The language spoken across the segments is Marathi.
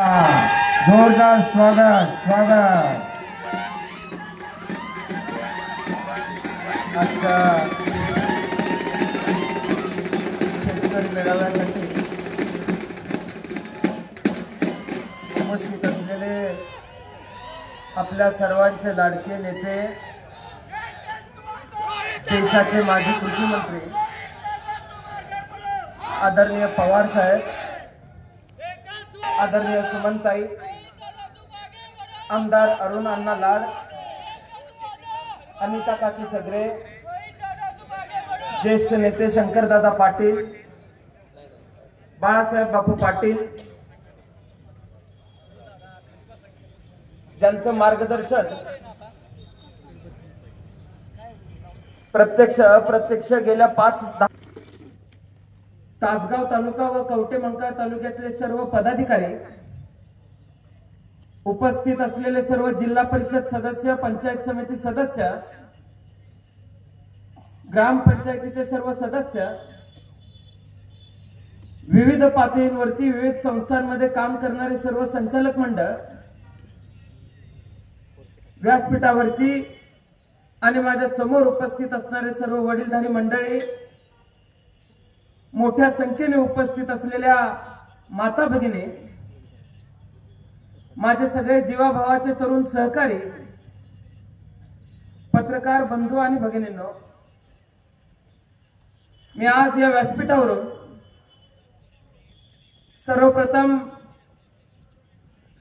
जोरदार स्वागत स्वागत। आजच्या शेतकरी मेळाव्यासाठी उपस्थित असलेले आपल्या सर्वांचे लाडके नेते, देशाचे माजी कृषी मंत्री आदरणीय पवार साहेब, आदरणीय सुमनताई, आमदार अरुण अण्णा लाड, अनिता काकी सगरे, ज्येष्ठ नेते शंकरदादा पाटील, बाळासाहेब बापू पाटील, ज्यांचं मार्गदर्शन प्रत्यक्ष अप्रत्यक्ष गेल्या 5 तासगाव तालुका व कवठेमंकाळ तालुक्यातले सर्व पदाधिकारी, उपस्थित असलेले सर्व जिल्हा परिषद सदस्य, पंचायत समिती सदस्य, ग्रामपंचायतीचे सर्व सदस्य, विविध पातळींवरती विविध संस्थांमध्ये काम करणारे सर्व संचालक मंडळ, व्यासपीठावरती आणि माझ्या समोर उपस्थित असणारे सर्व वडीलधारी मंडळी, मोठ्या संख्येने उपस्थित असलेल्या माता भगिनी, माझे सगळे जीवाभावाचे तरुण सहकारी, पत्रकार बंधू आणि भगिनींनो, मी आज या व्यासपीठावरून सर्वप्रथम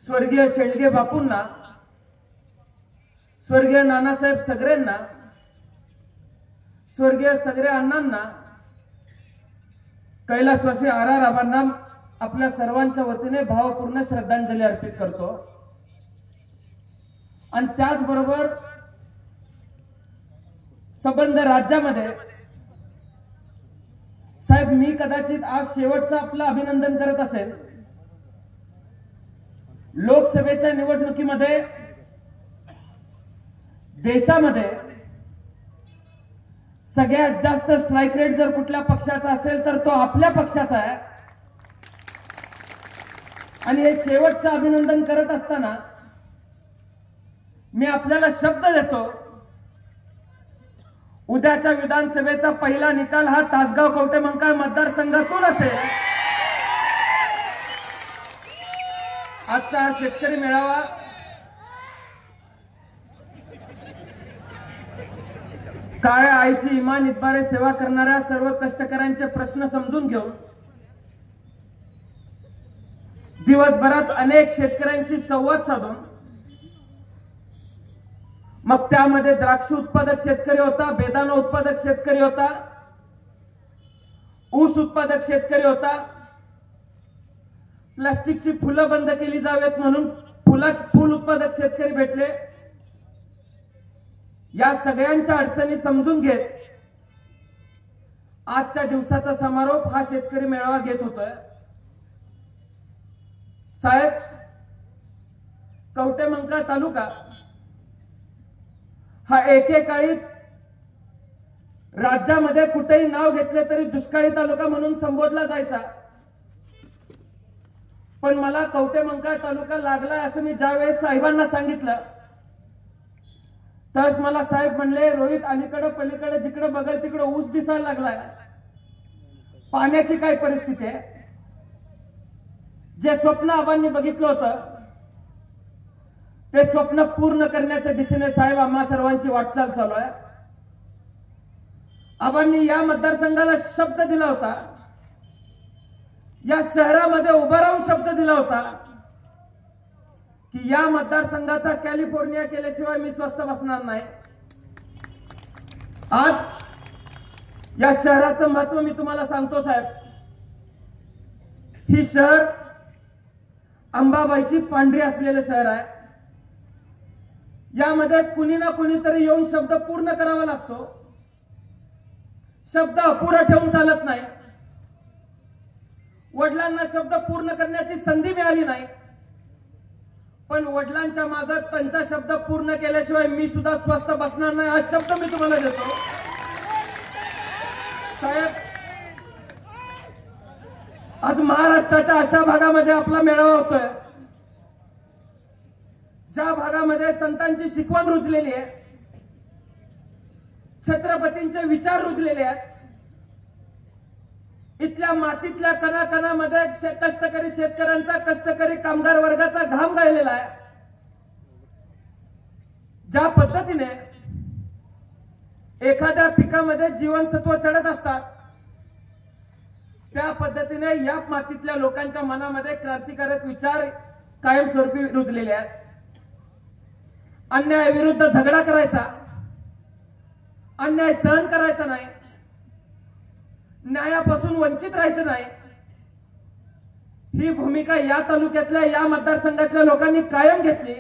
स्वर्गीय शेंडगे बापूंना, स्वर्गीय नानासाहेब सगरेंना, स्वर्गीय सगरे अण्णांना, कैलासवासी आर.आर. आबांना आपल्या सर्वांच्या वतीने भावपूर्ण श्रद्धांजली अर्पित करतो। आणि त्याचबरोबर संबंध राज्यामध्ये साहेब, मी कदाचित आज शेवटचं आपलं अभिनंदन करत असेल। लोकसभेच्या निवडणुकीमध्ये देशामध्ये सगळ्यात जास्त स्ट्राइक रेट जर कुठल्या पक्षाचा असेल तर तो आपल्या पक्षाचा आहे। आणि हे शेवटचं अभिनंदन करत असताना मी आपल्याला शब्द देतो, उद्याच्या विधानसभेचा पहिला निकाल हा तासगाव कवठेमंकाळ मतदारसंघातून असेल। आजचा हा शेतकरी मेळावा काळ्या आईची इमान इतबारे सेवा करणाऱ्या सर्व कष्टकऱ्यांचे प्रश्न समजून घेऊन दिवसभरात अनेक शेतकऱ्यांशी संवाद साधून, मग त्यामध्ये द्राक्ष उत्पादक शेतकरी होता, बेदाणा उत्पादक शेतकरी होता, ऊस उत्पादक शेतकरी होता, प्लास्टिकची फुलं बंद केली जावेत म्हणून फूल उत्पादक शेतकरी भेटले। या सगळ्यांच्या अडचणी समजून घेत आजच्या दिवसाचा समारोप हा शेतकरी मेळावा घेत होतोय। साहेब, कवठेमंकाळ तालुका हा एकेकाळी राज्यामध्ये कुठेही नाव घेतले तरी दुष्काळी तालुका म्हणून संबोधला जायचा। पण मला कवठेमंकाळ तालुका लागलाय असं मी ज्यावेळेस साहेबांना सांगितलं, तर मला साहेब म्हणले, रोहित, अलीकडे पलीकडे जिकडे बघल तिकडे ऊस दिसायला लागलाय, पाण्याची काय परिस्थिती आहे? जे स्वप्न आबांनी बघितलं होतं ते स्वप्न पूर्ण करण्याच्या दिशेने साहेब आम्हा सर्वांची वाटचाल चालू आहे। आबांनी या मतदारसंघाला शब्द दिला होता, या शहरामध्ये उभा राहून शब्द दिला होता की या मतदारसंघाचा कॅलिफोर्निया केल्याशिवाय मी स्वस्थ बसणार नाही। आज या शहराचं महत्व मी तुम्हाला सांगतो साहेब। ही शहर अंबाबाईची पांढरी असलेले शहर आहे। यामध्ये कुणी ना कुणीतरी येऊन शब्द पूर्ण करावा लागतो, शब्द अपुरा ठेवून चालत नाही। वडिलांना शब्द पूर्ण करण्याची संधी मिळाली नाही, पण वडिलांच्या मागे त्यांचा शब्द पूर्ण केल्याशिवाय मी सुद्धा स्वस्थ बसणार नाही, हा शब्द मी तुम्हाला देतो साहेब। आज महाराष्ट्राच्या अशा भागामध्ये आपला मेळावा होतोय ज्या भागामध्ये संतांची शिकवण रुजलेली आहे, छत्रपतींचे विचार रुजलेले आहेत, इथल्या मातीतल्या कणाकणामध्ये कष्टकरी शेतकऱ्यांचा, कष्टकरी कामगार वर्गाचा घाम गाळलेला आहे. ज्या पद्धतीने एखाद्या पिकामध्ये जीवनसत्व चढत असतात, त्या पद्धतीने या मातीतल्या लोकांच्या मनामध्ये क्रांतिकारक विचार कायमस्वरूपी रुजलेले आहेत. अन्यायाविरुद्ध झगडा करायचा, अन्याय सहन करायचा नाही, न्यायापासून वंचित राहायचं नाही, ही भूमिका या तालुक्यातल्या, या मतदारसंघातल्या लोकांनी कायम घेतली.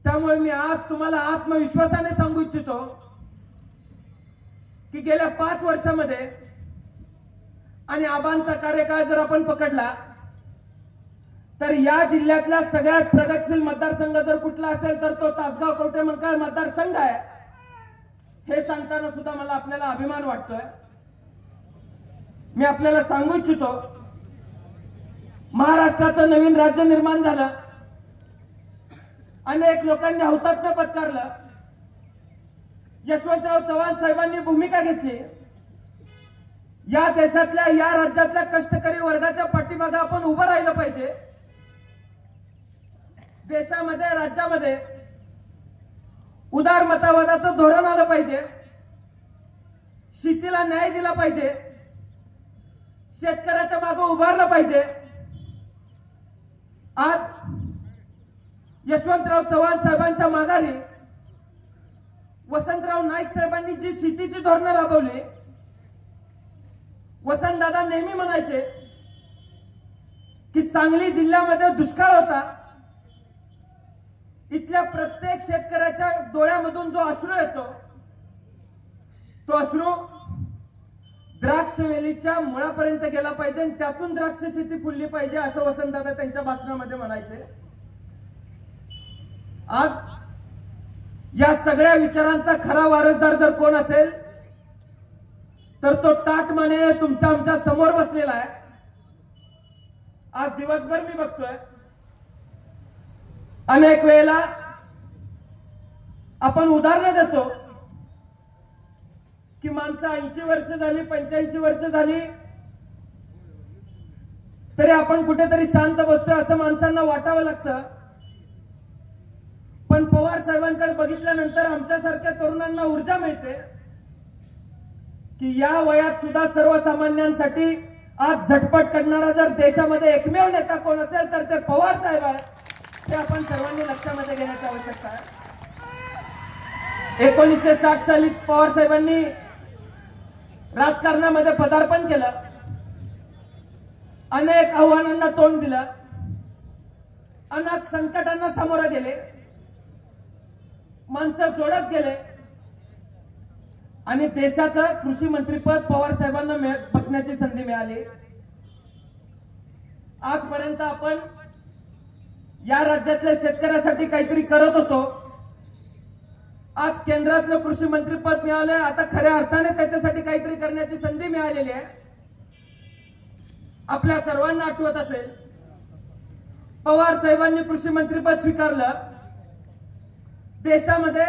त्यामुळे मी आज तुम्हाला आत्मविश्वासाने सांगू इच्छितो की गेल्या 5 वर्षामध्ये आणि आबांचा कार्यकाळ जर आपण पकडला तर या जिल्ह्यातला सगळ्यात प्रगतशील मतदारसंघ जर कुठला असेल तर तो तासगाव कवठेमंकाळ मतदारसंघ आहे. हे सांगताना सुद्धा मला आपल्याला अभिमान वाटतोय. मी आपल्याला सांगू इच्छितो, महाराष्ट्राचं नवीन राज्य निर्माण झालं, अनेक लोकांनी हौतात्म्य पत्करलं, यशवंतराव चव्हाण साहेबांनी भूमिका घेतली. या देशातल्या, या राज्यातल्या कष्टकरी वर्गाच्या पाठीमागे आपण उभं राहिलं पाहिजे. देशामध्ये, राज्यामध्ये उदारमतवादाचं धोरण आलं पाहिजे, शेतीला न्याय दिला पाहिजे, शेतकऱ्याच्या मागे उभारलं पाहिजे. आज यशवंतराव चव्हाण साहेबांच्या माघारी वसंतराव नाईक साहेबांनी जी शेतीची धोरणं राबवली, वसंतदादा नेहमी म्हणायचे की सांगली जिल्ह्यामध्ये दुष्काळ होता, इथल्या प्रत्येक शेतकऱ्याच्या डोळ्यामधून जो अश्रू येतो तो अश्रू द्राक्ष वेलीच्या मुळापर्यंत गेला पाहिजे आणि त्यातून द्राक्ष शेती फुलली पाहिजे, असं वसंतदादा त्यांच्या भाषणामध्ये म्हणायचे. आज या सगळ्या विचारांचा खरा वारसदार जर कोण असेल तर तो ताटमाने तुमच्या आमच्या समोर बसलेला आहे. आज दिवसभर मी बघतोय, अनेक वेळेला आपण उदाहरणं देतो की माणसं 80 वर्ष झाली, 85 वर्ष झाली तरी आपण कुठेतरी शांत बसतोय असं माणसांना वाटावं लागतं. पण पवार साहेबांकडे बघितल्यानंतर आमच्यासारख्या तरुणांना ऊर्जा मिळते की या वयात सुद्धा सर्वसामान्यांसाठी आज झटपट करणारा जर देशामध्ये एकमेव नेता कोण असेल तर ते पवार साहेब आहे. ते आपण सर्वांनी लक्षामध्ये घेण्याची आवश्यकता आहे. 1960 साली पवार साहेबांनी राजकारणामध्ये पदार्पण केलं, अनेक आव्हानांना तोंड दिलं, अनेक संकटांना सामोरे गेले, माणसं जोडत गेले आणि देशाचं कृषी मंत्रीपद पवार साहेबांना बसण्याची संधी मिळाली. आजपर्यंत आपण या राज्यातल्या शेतकऱ्यासाठी काहीतरी करत होतो. आज केंद्रातलं कृषी मंत्रीपद मिळालंय, आता खऱ्या अर्थाने त्याच्यासाठी काहीतरी करण्याची संधी मिळालेली आहे. आपल्या सर्वांना आठवत असेल, पवार साहेबांनी कृषी मंत्रीपद स्वीकारलं, देशामध्ये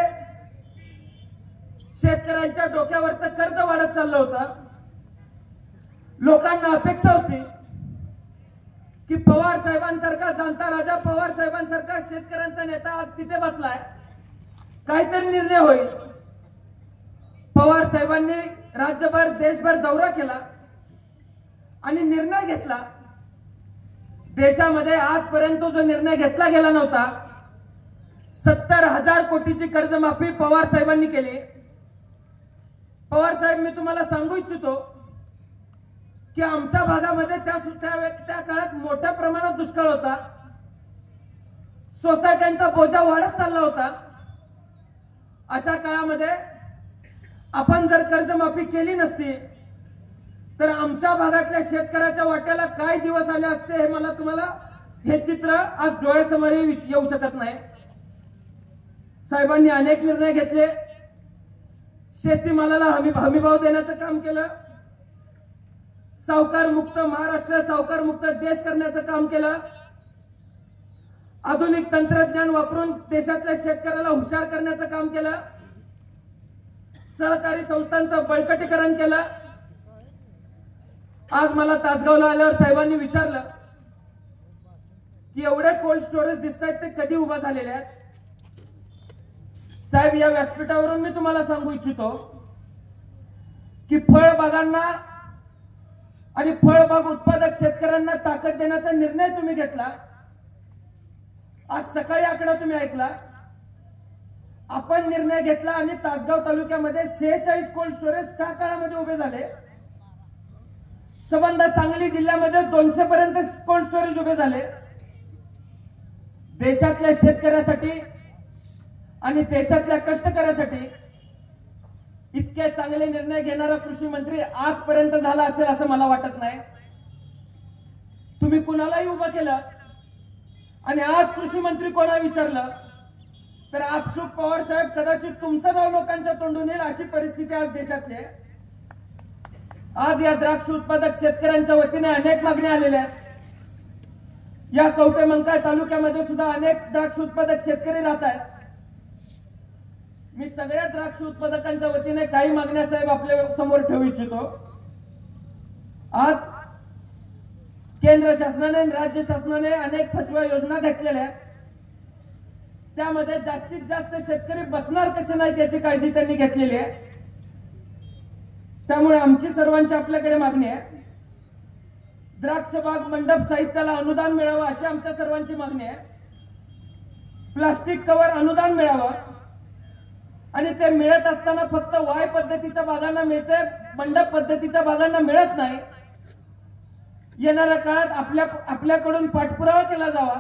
शेतकऱ्यांच्या डोक्यावरचं कर्ज वाढत चाललं होतं. लोकांना अपेक्षा होती की पवार साहेबांसारखा जाणता राजा, पवार साहेबांसारखा शेतकऱ्यांचा नेता आज तिथे बसलाय, काहीतरी निर्णय होईल. पवार साहेबांनी राज्यभर, देशभर दौरा केला आणि निर्णय घेतला. देशामध्ये आजपर्यंत जो निर्णय घेतला गेला नव्हता, 70,000 कोटीची कर्जमाफी पवार साहेबांनी केली. पवार साहेब, मी तुम्हाला सांगू इच्छितो की आमच्या भागामध्ये त्या काळात मोठ्या प्रमाणात दुष्काळ होता, सोसायट्यांचा बोजा वाढत चालला होता. अशा काळामध्ये आपण जर कर्जमाफी केली नसती तर आमच्या भागातल्या शेतकऱ्याच्या वाट्याला काय दिवस आले असते हे मला तुम्हाला हे चित्र आज डोळ्यासमोर येऊ शकत नाही. साहेबांनी अनेक निर्णय घेतले, शेतीमालाला हमीभाव देण्याचं काम केलं, सावकार मुक्त महाराष्ट्र, सावकार मुक्त देश करण्याचं काम केलं. आधुनिक तंत्रज्ञान वापरून देशातल्या शेतकऱ्याला हुशार करण्याचं काम केलं, सहकारी संस्थांचं बळकटीकरण केलं. आज मला तासगावला आल्यावर साहेबांनी विचारलं की एवढे कोल्ड स्टोरेज दिसत आहेत ते कधी उभा झालेले आहेत. साहेब, या व्यासपीठावरून मी तुम्हाला सांगू इच्छितो की फळबागांना आणि फळबाग उत्पादक शेतकऱ्यांना ताकद देण्याचा निर्णय तुम्ही घेतला. आज सकाळी आकडा तुम्ही ऐकला. आपण निर्णय घेतला आणि तासगाव तालुक्यामध्ये 46 कोल्ड स्टोरेज त्या काळामध्ये उभे झाले. संबंध सांगली जिल्ह्यामध्ये 200 पर्यंत कोल्ड स्टोरेज उभे झाले. देशातल्या शेतकऱ्यासाठी आणि देशातल्या कष्टकऱ्यासाठी इतके चांगले निर्णय घेणारा कृषी मंत्री आजपर्यंत झाला असेल असं मला वाटत नाही. तुम्ही कुणालाही उभं केलं आणि आज कृषी मंत्री कोणा विचारलं तर आपसूक पवार साहेब कदाचित तुमचं नाव लोकांच्या तोंडून येईल अशी परिस्थिती आज देशातली आहे. आज या द्राक्ष उत्पादक शेतकऱ्यांच्या वतीने अनेक मागण्या आलेल्या आहेत. या कवठेमंकाळ तालुक्यामध्ये सुद्धा अनेक द्राक्ष उत्पादक शेतकरी राहत आहेत. मी सगळ्या द्राक्ष उत्पादकांच्या वतीने काही मागण्या साहेब आपल्या समोर ठेवू इच्छितो. आज केंद्र शासनाने आणि राज्य शासनाने अनेक फसव्या योजना घेतलेल्या आहेत. त्यामध्ये जास्तीत जास्त शेतकरी बसणार कसे नाहीत याची काळजी त्यांनी घेतलेली आहे. त्यामुळे आमची सर्वांची आपल्याकडे मागणी आहे. द्राक्ष बाग मंडप साहित्याला अनुदान मिळावं अशी आमच्या सर्वांची मागणी आहे. प्लास्टिक कव्हर अनुदान मिळावं आणि ते मिळत असताना फक्त वाय पद्धतीच्या बागांना मिळते, मंडप पद्धतीच्या बागांना मिळत नाही. येणाऱ्या काळात आपल्याकडून पाठपुरावा केला जावा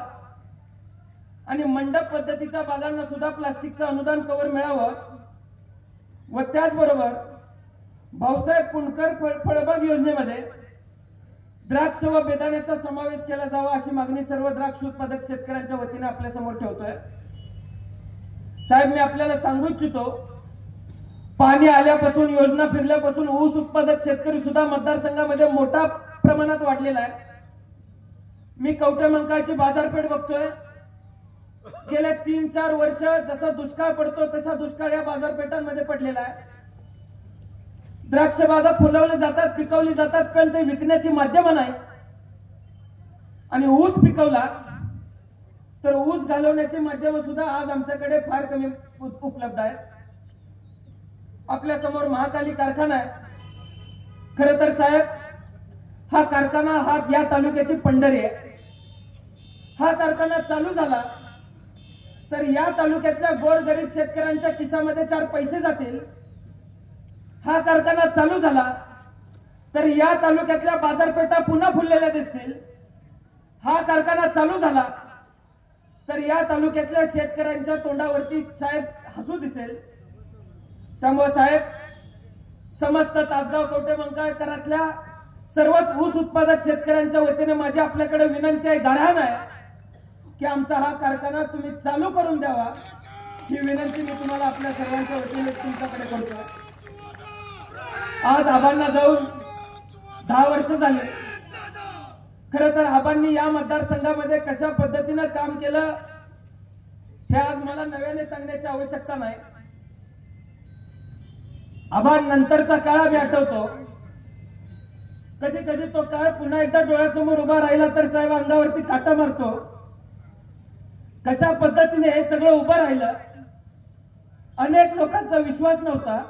आणि मंडप पद्धतीच्या बागांना सुद्धा प्लास्टिकचं अनुदान कव्हर मिळावं. व त्याचबरोबर भाऊसाहेब पुणकर फळबाग योजनेमध्ये द्राक्ष व बेदाण्याचा समावेश केला जावा अशी मागणी सर्व द्राक्ष उत्पादक शेतकऱ्यांच्या वतीने आपल्या समोर ठेवतोय. साहेब, मी आपल्याला सांगू इच्छितो, पाणी आल्यापासून, योजना फिरल्यापासून ऊस उत्पादक शेतकरी सुद्धा मतदारसंघामध्ये मोठ्या प्रमाणात वाढलेला आहे. मी कवठेमंकाळची बाजारपेठ बघतोय. गेल्या 3-4 वर्ष जसा दुष्काळ पडतो तसा दुष्काळ या बाजारपेठांमध्ये पडलेला आहे. द्राक्ष बागा फुलवल्या जातात, पिकवली जातात, पण ते विकण्याची माध्यमं नाही. आणि ऊस पिकवला तर ऊस घालवण्याची माध्यमं सुद्धा आज आमच्याकडे फार कमी उपलब्ध आहेत. आपल्या समोर महाकाली कारखाना आहे. खरं तर साहेब, हा कारखाना हा या तालुक्याची पंढरी आहे. हा कारखाना चालू झाला तर या तालुक्यातल्या गोरगरीब शेतकऱ्यांच्या खिशामध्ये 4 पैसे जातील. हा कारखाना चालू झाला तर या तालुक्यातल्या बाजारपेठा पुन्हा फुललेल्या दिसतील. हा कारखाना चालू झाला तर या तालुक्यातल्या शेतकऱ्यांच्या तोंडावरती साहेब हसू दिसेल. त्यामुळे साहेब, समस्त तासगाव कवठेमंकाळकरातल्या सर्वच ऊस उत्पादक शेतकऱ्यांच्या वतीने माझी आपल्याकडे विनंती आहे, गाऱ्हाण आहे की आमचा हा कारखाना तुम्ही चालू करून द्यावा. ही विनंती मी तुम्हाला आपल्या सर्वांच्या वतीने तुमच्याकडे करतो. आज आबांना जाऊन 10 वर्ष झाली. खरं तर आबांनी या मतदारसंघामध्ये कशा पद्धतीनं काम केलं हे आज मला नव्याने सांगण्याची आवश्यकता नाही. आबांनंतरचा काळ मी आठवतो. कधी कधी तो काळ पुन्हा एकदा डोळ्यासमोर उभा राहिला तर साहेब अंगावरती काटा मारतो. कशा पद्धतीने हे सगळं उभं राहिलं. अनेक लोकांचा विश्वास नव्हता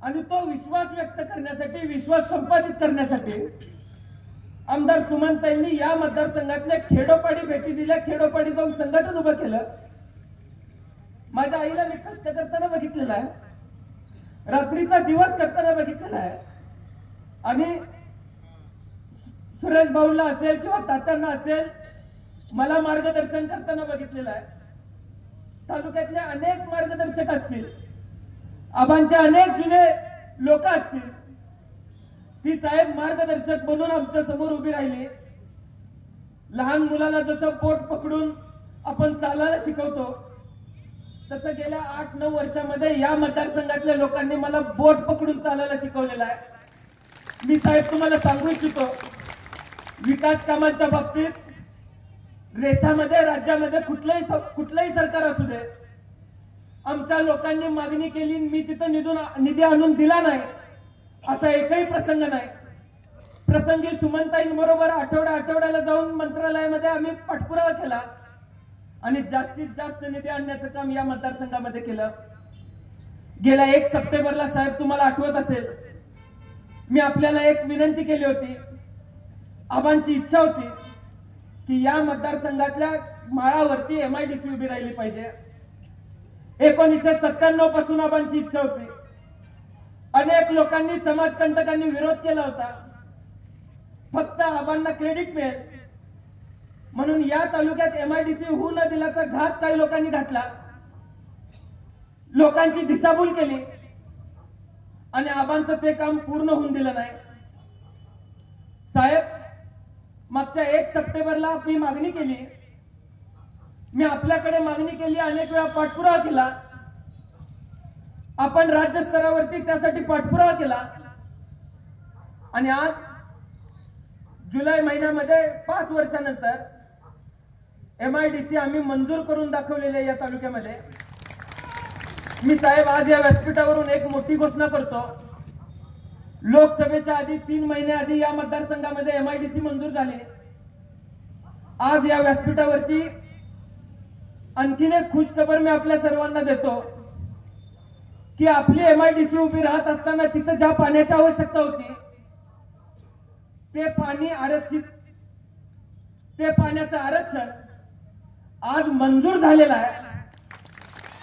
आणि तो विश्वास व्यक्त करण्यासाठी, विश्वास संपादित करण्यासाठी आमदार सुमनताईंनी या मतदारसंघातल्या खेडोपाडी भेटी दिल्या. खेडोपाडी जाऊन संघटन उभं केलं. माझ्या आईला मी कष्ट करताना बघितलेला आहे, रात्रीचा दिवस करताना बघितलेला आहे आणि सुरेश भाऊला असेल किंवा तात्यांना असेल मला मार्गदर्शन करताना बघितलेलं आहे. तालुक्यातले अनेक मार्गदर्शक असतील, आबांचे अनेक जुने लोक असतील, ती साहेब मार्गदर्शक बनून आमच्या समोर उभी राहिली. लहान मुलाला जसं बोट पकडून आपण चालायला शिकवतो तसं गेल्या 8-9 वर्षामध्ये या मतदारसंघातल्या लोकांनी मला बोट पकडून चालायला शिकवलेलं आहे. मी साहेब तुम्हाला सांगू इच्छितो, विकास कामांच्या बाबतीत देशामध्ये राज्यामध्ये कुठलंही सरकार असू दे, आमच्या लोकांनी मागणी केली, मी तिथं निधी आणून दिला नाही असा एकही प्रसंग नाही. प्रसंगी सुमनताईंबरोबर आठवड्याला जाऊन मंत्रालयामध्ये आम्ही पाठपुरावा केला आणि जास्तीत जास्त निधी आणण्याचं काम या मतदारसंघामध्ये केलं. गेल्या 1 सप्टेंबरला साहेब, तुम्हाला आठवत असेल, मी आपल्याला एक विनंती केली होती. आबांची इच्छा होती की या मतदारसंघातल्या माळावरती MIDC उभी राहिली पाहिजे. 1997 पासून आबांची इच्छा होती. अनेक लोकांनी, समाजकंटकांनी विरोध केला होता. फक्त आबांना क्रेडिट मिळेल म्हणून या तालुक्यात MIDC होऊ न दिल्याचा घात काही लोकांनी घातला, लोकांची दिशाभूल केली आणि आबांचं ते काम पूर्ण होऊन दिलं नाही. साहेब, मागच्या 1 सप्टेंबरला मी मागणी केली, मी आपल्याकडे मागणी केली, अनेक वेळा पाठपुरावा केला, आपण राज्य स्तरावरती त्यासाठी पाठपुरावा केला आणि आज जुलै महिन्यामध्ये 5 वर्षानंतर MIDC आम्ही मंजूर करून दाखवलेले या तालुक्यामध्ये. मी साहेब आज या व्यासपीठावरून एक मोठी घोषणा करतो. लोकसभेच्या आधी 3 महिने आधी या मतदारसंघामध्ये MIDC मंजूर झाली. आज या व्यासपीठावरती आणखीन एक खुशखबर मी आपल्या सर्वांना देतो की आपली MIDC उभी राहत असताना तिथं ज्या पाण्याची आवश्यकता होती ते पाणी आरक्षित, ते पाण्याचं आरक्षण आज मंजूर झालेलं आहे.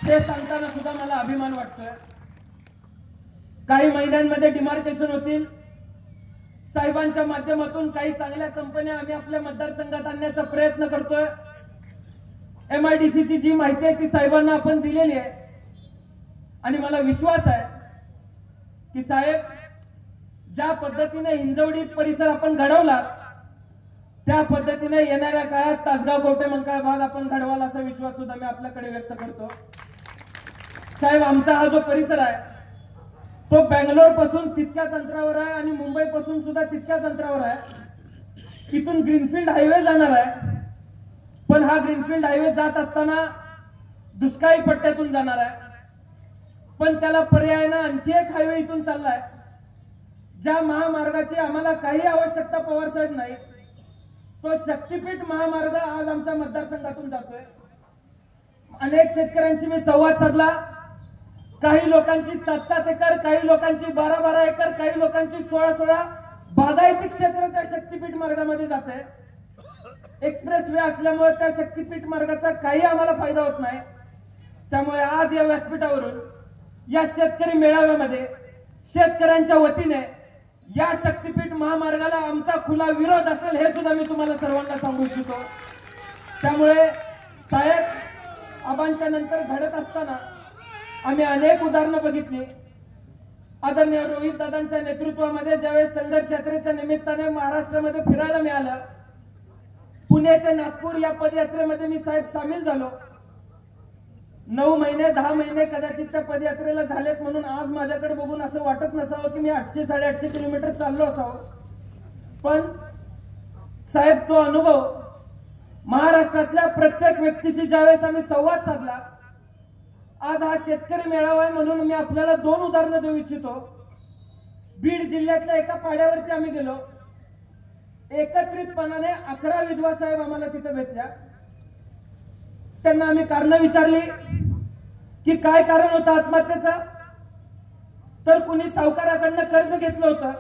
ते सांगताना सुद्धा मला अभिमान वाटतोय. काही महिन्यांमध्ये डिमार्केशन होतील. साहेबांच्या माध्यमातून काही चांगल्या कंपन्या आम्ही आपल्या मतदारसंघात आणण्याचा प्रयत्न करतोय. MIDCची जी माहिती आहे ती साहेबांना आपण दिलेली आहे आणि मला विश्वास आहे की साहेब, ज्या पद्धतीने हिंजवडी परिसर आपण घडवला त्या पद्धतीने येणाऱ्या काळात तासगाव कवठेमंकाळ भाग आपण घडवाल असा विश्वास सुद्धा मी आपल्याकडे व्यक्त करतो. साहेब, आमचा हा जो परिसर आहे तो बेंगलोर पासून तितक्याच अंतरावर आहे आणि मुंबई पासून सुद्धा तितक्याच अंतरावर आहे. इथून ग्रीनफील्ड हायवे जाणार आहे, पण हा ग्रीनफील्ड हायवे जात असताना दुष्काळी पट्ट्यातून जाणार आहे. पण त्याला पर्यायानं आणखी एक हायवे इथून चाललाय, ज्या महामार्गाची आम्हाला काही आवश्यकता पवार साहेब नाही. तो शक्तीपीठ महामार्ग आज आमच्या मतदारसंघातून जातोय. अनेक शेतकऱ्यांशी मी संवाद साधला. काही लोकांची 7-7 एकर, काही लोकांची 12-12 एकर, काही लोकांची 16-16 बागायती क्षेत्र त्या शक्तीपीठ मार्गामध्ये जाते. एक्सप्रेस वे असल्यामुळे त्या शक्तीपीठ मार्गाचा काही आम्हाला फायदा होत नाही. त्यामुळे आज या व्यासपीठावरून या शेतकरी मेळाव्यामध्ये शेतकऱ्यांच्या वतीने या शक्तीपीठ महामार्गाला आमचा खुला विरोध असेल हे सुद्धा मी तुम्हाला सर्वांना सांगू इच्छितो. त्यामुळे साहेब, आबांच्या नंतर घडत असताना आम्ही अनेक उदाहरणं बघितली. आदरणीय रोहित दादांच्या नेतृत्वामध्ये ज्यावेळेस संघर्ष यात्रेच्या निमित्ताने महाराष्ट्रामध्ये फिरायला मिळालं, पुणे ते नागपूर या पदयात्रेमध्ये मी साहेब सामील झालो. 9 महिने 10 महिने कदाचित त्या पदयात्रेला झालेत म्हणून आज माझ्याकडे बघून असं वाटत नसावं की मी 800-850 किलोमीटर चाललो असावं. पण साहेब, तो अनुभव महाराष्ट्रातल्या प्रत्येक व्यक्तीशी ज्यावेळेस आम्ही संवाद साधला, आज हा शेतकरी मेळावा आहे म्हणून मी आपल्याला 2 उदाहरणं देऊ इच्छितो. बीड जिल्ह्यातल्या एका पाड्यावरती आम्ही गेलो. एकत्रितपणाने 11 विधवा साहेब आम्हाला तिथे भेटल्या. त्यांना आम्ही कारण विचारली की काय कारण होतं आत्महत्येचं. तर कुणी सावकाराकडनं कर्ज घेतलं होतं,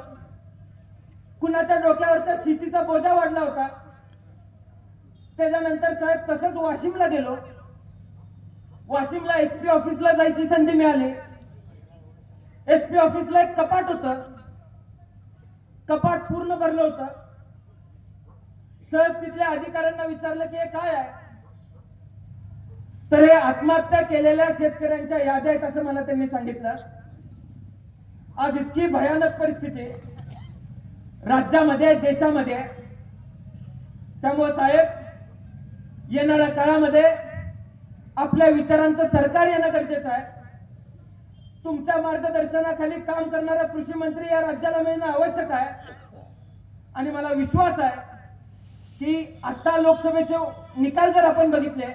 कुणाच्या डोक्यावरचा शेतीचा बोजा वाढला होता. त्याच्यानंतर साहेब तसंच वाशिमला गेलो. वाशिमला SP ऑफिसला जायची संधी मिळाली. SP ऑफिसला एक कपाट होतं, कपाट पूर्ण भरलं होतं. सहज तिथल्या अधिकाऱ्यांना विचारलं की हे काय आहे, तर हे आत्महत्या केलेल्या शेतकऱ्यांच्या याद्या आहेत असं मला त्यांनी सांगितलं. आज इतकी भयानक परिस्थिती राज्यामध्ये, देशामध्ये. त्यामुळे साहेब, येणाऱ्या काळामध्ये आपल्या विचारांचं सरकार येणं गरजेचं आहे. तुमच्या मार्गदर्शनाखाली काम करणारा कृषी मंत्री या राज्याला मिळणं आवश्यक आहे. आणि मला विश्वास आहे की आता लोकसभेचे निकाल जर आपण बघितले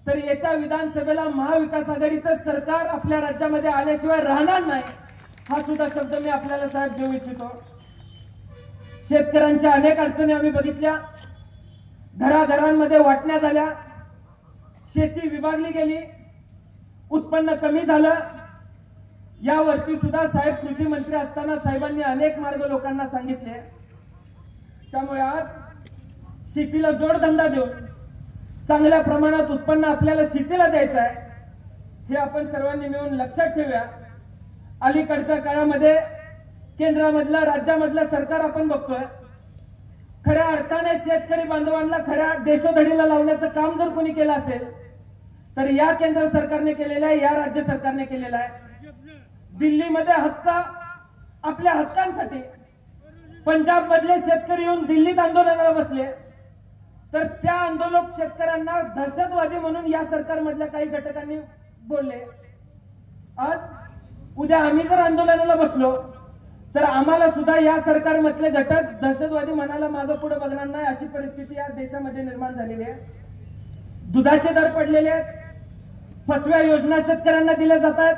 तर येत्या विधानसभेला महाविकास आघाडीचं सरकार आपल्या राज्यामध्ये आल्याशिवाय राहणार नाही, हा सुद्धा शब्द मी आपल्याला साहेब देऊ इच्छितो. शेतकऱ्यांच्या अनेक अडचणी आम्ही बघितल्या, घराघरांमध्ये वाटण्या झाल्या, शेती विभागली गेली, उत्पन्न कमी झालं. यावरती सुद्धा साहेब कृषी मंत्री असताना साहेबांनी अनेक मार्ग लोकांना सांगितले. त्यामुळे आज शेतीला जोडधंदा देऊन चांगल्या प्रमाणात उत्पन्न आपल्याला शेतीला द्यायचं आहे, हे आपण सर्वांनी मिळून लक्षात ठेवूया. अलीकडच्या काळामध्ये केंद्रामधलं राज्यामधलं सरकार आपण बघतोय, खऱ्या अर्थाने शेतकरी बांधवांना खऱ्या देशोधडीला लावण्याचं काम जर कोणी केलं असेल तर या केंद्र सरकारने केलेलं आहे, या राज्य सरकारने केलेलं आहे. दिल्लीमध्ये हक्क, आपल्या हक्कांसाठी पंजाब मधले शेतकरी येऊन दिल्लीत आंदोलनाला बसले तर त्या आंदोलक शेतकऱ्यांना दहशतवादी म्हणून या सरकारमधल्या काही घटकांनी बोलले. आज उद्या आम्ही जर आंदोलनाला बसलो तर आम्हाला सुद्धा या सरकारमधले घटक दहशतवादी म्हणायला मागं पुढे बघणार नाही, अशी परिस्थिती या देशामध्ये निर्माण झालेली आहे. दुधाचे दर पडलेले आहेत, फसव्या योजना शेतकऱ्यांना दिल्या जातात.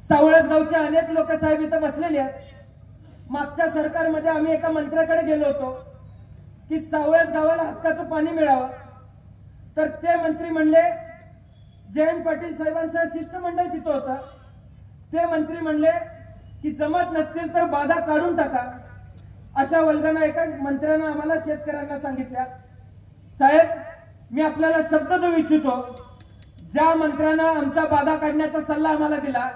सावळसगावचे अनेक लोक साहेब इथं बसलेले आहेत. मागच्या सरकारमध्ये आम्ही एका मंत्र्याकडे गेलो होतो की सावळस गावाला हक्काचं पाणी मिळावं, तर ते मंत्री म्हणले, जयंत पाटील साहेबांचं शिष्टमंडळ तिथं होतं, ते मंत्री म्हणले की जमत नसतील तर बाधा काढून टाका. अशा वल्गना एका मंत्र्यानं आम्हाला शेतकऱ्यांना सांगितल्या. साहेब, मी आपल्याला शब्द देऊ इच्छितो, ज्या मंत्र्यानं आमच्या बाधा काढण्याचा सल्ला आम्हाला दिला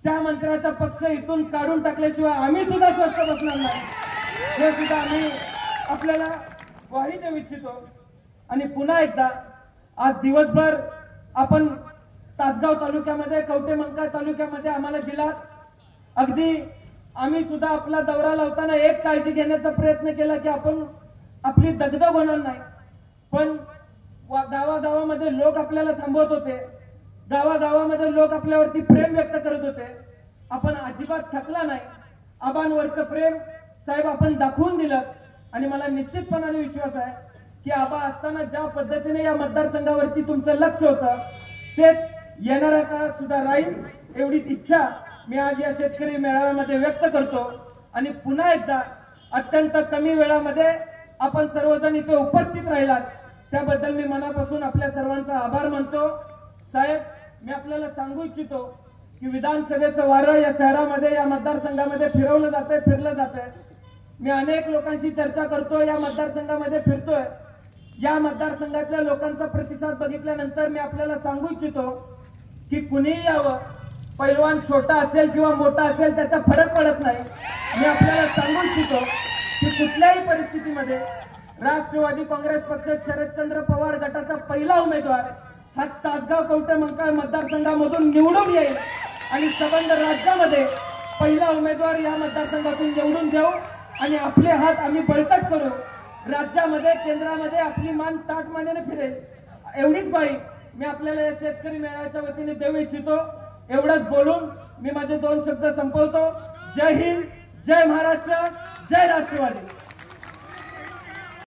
त्या मंत्र्याचा पक्ष इथून काढून टाकल्याशिवाय आम्ही सुद्धा स्वस्थ बसणार नाही, हे सुद्धा आम्ही आपल्याला ग्वाही देऊ इच्छितो. आणि पुन्हा एकदा आज दिवसभर आपण तासगाव तालुक्यामध्ये, कवटेमंका तालुक्यामध्ये आम्हाला दिला. अगदी आम्ही सुद्धा आपला दौरा लावताना एक काळजी घेण्याचा प्रयत्न केला की आपण आपली दगदग होणार नाही, पण गावागावामध्ये लोक आपल्याला थांबवत होते, गावागावामध्ये लोक आपल्यावरती प्रेम व्यक्त करत होते. आपण अजिबात थकला नाही. आबांवरचं प्रेम साहेब आपण दाखवून दिलं आणि मला निश्चितपणाने विश्वास आहे की आबा असताना ज्या पद्धतीने या मतदारसंघावरती तुमचं लक्ष होतं तेच येणाऱ्या काळात सुद्धा राहील, एवढीच इच्छा मी आज या शेतकरी मेळाव्यामध्ये व्यक्त करतो. आणि पुन्हा एकदा अत्यंत कमी वेळामध्ये आपण सर्वजण इथे उपस्थित राहिलात त्याबद्दल मी मनापासून आपल्या सर्वांचा आभार मानतो. साहेब, मी आपल्याला सांगू इच्छितो की विधानसभेचं वारं या शहरामध्ये, या मतदारसंघामध्ये फिरवलं जातंय, फिरलं जातंय. मी अनेक लोकांशी चर्चा करतोय, या मतदारसंघामध्ये फिरतोय. या मतदारसंघातल्या लोकांचा प्रतिसाद बघितल्यानंतर मी आपल्याला सांगू इच्छितो की कुणीही यावं, पैलवान छोटा असेल किंवा मोठा असेल त्याचा फरक पडत नाही. मी आपल्याला सांगू इच्छितो की कुठल्याही परिस्थितीमध्ये राष्ट्रवादी काँग्रेस पक्ष शरदचंद्र पवार गटाचा पहिला उमेदवार हा तासगाव कवटेमंका मतदारसंघामधून निवडून येईल आणि संबंध राज्यामध्ये पहिला उमेदवार या मतदारसंघातून निवडून देऊ आणि आपले हात आम्ही बळकट करू. राज्यामध्ये, केंद्रामध्ये आपली मान ताटमानेने फिरेल, एवढीच बाई मी आपल्याला या शेतकरी मेळाव्याच्या वतीने देऊ इच्छितो. एवढंच बोलून मी माझे 2 शब्द संपवतो. जय हिंद, जय महाराष्ट्र, जय राष्ट्रवादी.